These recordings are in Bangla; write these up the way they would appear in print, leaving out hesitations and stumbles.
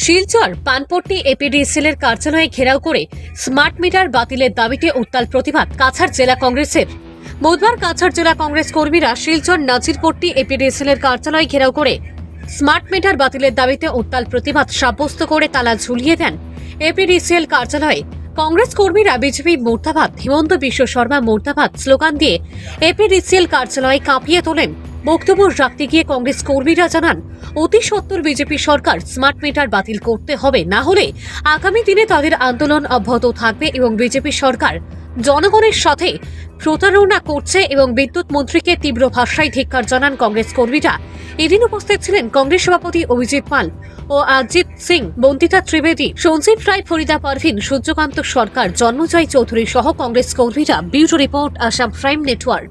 শিলচর পানপট্টি এপিডিসিএল এর কার্যালয়ে ঘেরাও করে স্মার্ট মিটার বাতিলের দাবিতে উত্তাল প্রতিবাদ কাছাড় জেলা কংগ্রেসের। বুধবার কাছাড় জেলা কংগ্রেস কর্মীরা শিলচর নাজিরপট্টি এপিডিসিএল এর কার্যালয় ঘেরাও করে স্মার্ট মিটার বাতিলের দাবিতে উত্তাল প্রতিবাদ সাব্যস্ত করে তালা ঝুলিয়ে দেন এপিডিসিএল কার্যালয়ে। কংগ্রেস কর্মীরা বিজেপি মুর্দাবাদ, হিমন্ত বিশ্ব শর্মা মুর্দাবাদ স্লোগান দিয়ে এপিডিসিএল কার্যালয়ে কাঁপিয়ে তোলেন। বক্তব্য রাখতে গিয়ে কংগ্রেস কর্মীরা জানান, অতি সত্বর বিজেপি সরকার স্মার্ট মিটার বাতিল করতে হবে, না হলে আগামী দিনে তাদের আন্দোলন অব্যাহত থাকবে এবং বিজেপি সরকার জনগণের সাথে প্রতারণা করছে এবং বিদ্যুৎ মন্ত্রীকে তীব্র ভাষায় ধিক্কার জানান কংগ্রেস কর্মীরা। এদিন উপস্থিত ছিলেন কংগ্রেস সভাপতি অভিজিৎ পাল ও অজিত সিং, বন্দিতা ত্রিবেদী, সঞ্জীব রায়, ফরিদা পারভিন, সূর্যকান্ত সরকার, জন্মজয় চৌধুরী সহ কংগ্রেস কর্মীরা। Bureau report, Assam prime network.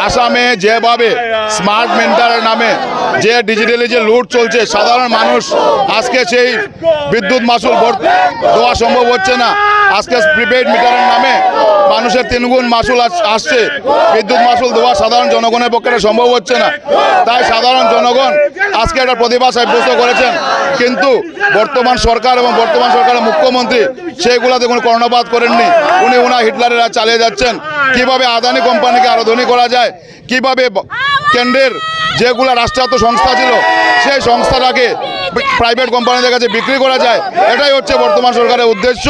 আসামে যেভাবে স্মার্ট মিটারের নামে যে ডিজিটালি যে লুট চলছে, সাধারণ মানুষ আজকে সেই বিদ্যুৎ মাসুল দেওয়া সম্ভব হচ্ছে না। আজকে প্রিপেড মিটারের নামে মানুষের 3 গুণ মাসুল আসছে। বিদ্যুৎ মাসুল দেওয়া সাধারণ জনগণের পক্ষে সম্ভব হচ্ছে না। তাই সাধারণ জনগণ আজকে একটা প্রতিবাদ সাব্যস্ত করেছেন, কিন্তু বর্তমান সরকার এবং বর্তমান সরকারের মুখ্যমন্ত্রী সেইগুলাতে কোনো কর্ণপাত করেননি। উনি হিটলারেরা চালিয়ে যাচ্ছেন। কিভাবে আদানি কোম্পানিকে আরো ধনী করা যায়, কিভাবে কেন্দ্রের যেগুলো রাষ্ট্রায়ত্ত সংস্থা ছিল সেই সংস্থাটাকে প্রাইভেট কোম্পানিদের কাছে বিক্রি করা যায়, এটাই হচ্ছে বর্তমান সরকারের উদ্দেশ্য।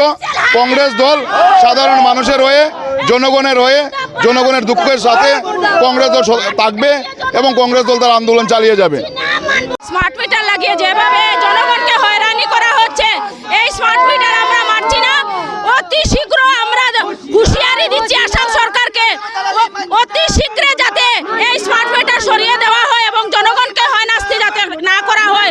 কংগ্রেস দল সাধারণ মানুষের হয়ে, জনগণের হয়ে, জনগণের দুঃখের সাথে কংগ্রেস দল থাকবে এবং কংগ্রেস দল তার আন্দোলন চালিয়ে যাবে। স্মার্ট মিটার লাগিয়ে যেভাবে জনগণকে হয়রানি করা হচ্ছে, এই স্মার্ট মিটার আমরা মানছি না। অতি শীঘ্র আমরা হুঁশিয়ারি দিচ্ছি আসাম সরকারকে, অতি শীঘ্র যাতে এই স্মার্ট মিটার সরিয়ে দেওয়া হয় এবং জনগণকে হয়রানি যাতে না করা হয়।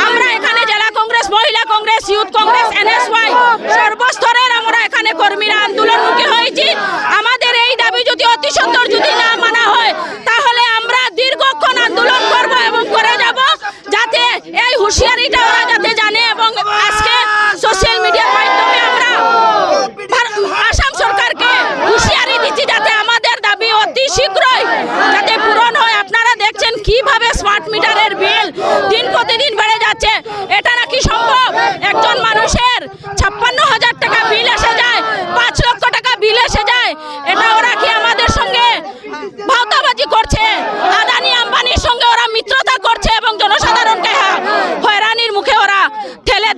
আমরা এখানে জেলা কংগ্রেস, মহিলা কংগ্রেস, ইউথ কংগ্রেস, এনএসওয়াই সর্বস্তরের আমরা এখানে কর্মীরা আন্দোলনমুখী হয়েছি। আমাদের এই দাবি যদি অতি সত্বর যদি না মানা হয়, তাহলে আমরা দীর্ঘক্ষণ আন্দোলন করব এবং করে যাব, যাতে এই হুঁশিয়ারিটা ওরা যাতে জানে। এবং আজকে সোশ্যাল মিডিয়ার মাধ্যমে আমরা আসাম সরকারকে হুঁশিয়ারি দিচ্ছি যাতে আমাদের দাবি অতি শীঘ্রই যাতে পূরণ হয়। আপনারা দেখছেন কিভাবে স্মার্ট মিটারের বিল দিন প্রতিদিন বেড়ে যাচ্ছে। এটা নাকি সম্ভব? একজন মানুষের 56,000 টাকা বিল এসে যায়, 5 লক্ষ টাকা বিল এসে যায়। এটা ওরা কি আমাদের সঙ্গে ভাওতাবাজি করছে? আদানি আম্বানির সঙ্গে ওরা মিত্রতা করছে এবং জনসাধারণকে হয়রানির মুখে ওরা ঠেলে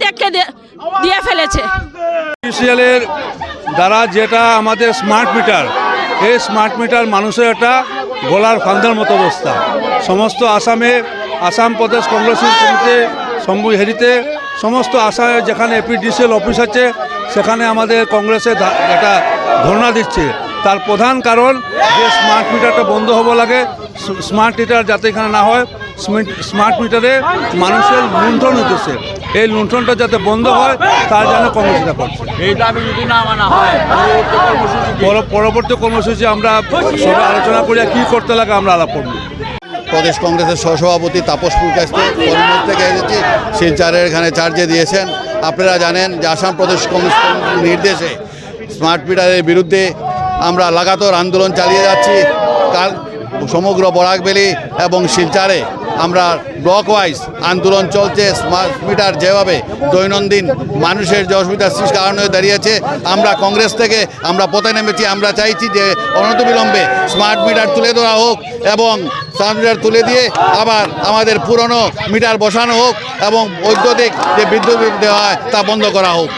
দিয়ে ফেলেছে। এপিডিসিএলের দ্বারা যেটা আমাদের স্মার্ট মিটার, এই স্মার্ট মিটার মানুষের একটা গলার ফান্দার মতো অবস্থা। সমস্ত আসাম প্রদেশ কংগ্রেস কমিটিতে হেরিতে সমস্ত আসামে যেখানে এপিডিসিএল অফিস আছে সেখানে আমাদের কংগ্রেসে একটা ধর্ণা দিচ্ছে। তার প্রধান কারণ যে স্মার্ট মিটারটা বন্ধ হবো লাগে, স্মার্ট মিটার যাতে এখানে না হয়। স্মার্ট মিটারে মানুষের লুণ্ঠন হতেছে, এই লুণ্ঠনটা যাতে বন্ধ হয় তার জন্য কর্মসূচিটা করছে। এই দাবি যদি না মানা হয়, পরবর্তী কর্মসূচি আমরা সবাই আলোচনা করি কী করতে লাগে আমরা আলাপ করব। প্রদেশ কংগ্রেসের সহসভাপতি তাপস পুরকাস্ত করিমগঞ্জ থেকে এসেছি। শিলচরের এখানে চার্জে দিয়েছেন। আপনারা জানেন যে আসাম প্রদেশ কংগ্রেস নির্দেশে স্মার্ট মিটারের বিরুদ্ধে আমরা লাগাতার আন্দোলন চালিয়ে যাচ্ছি। কাল সমগ্র বরাকভ্যালি এবং শিলচরে আমরা ব্লক ওয়াইজ আন্দোলন চলছে। স্মার্ট মিটার যেভাবে দৈনন্দিন মানুষের যে অসুবিধার সৃষ্টি কারণ হয়ে দাঁড়িয়েছে, আমরা কংগ্রেস থেকে আমরা পথে নেমেছি। আমরা চাইছি যে অনতিবিলম্বে স্মার্ট মিটার তুলে দেওয়া হোক এবং স্মার্ট মিটার তুলে দিয়ে আবার আমাদের পুরনো মিটার বসানো হোক এবং বৈদ্যুতিক যে বিদ্যুৎ দেওয়া হয় তা বন্ধ করা হোক।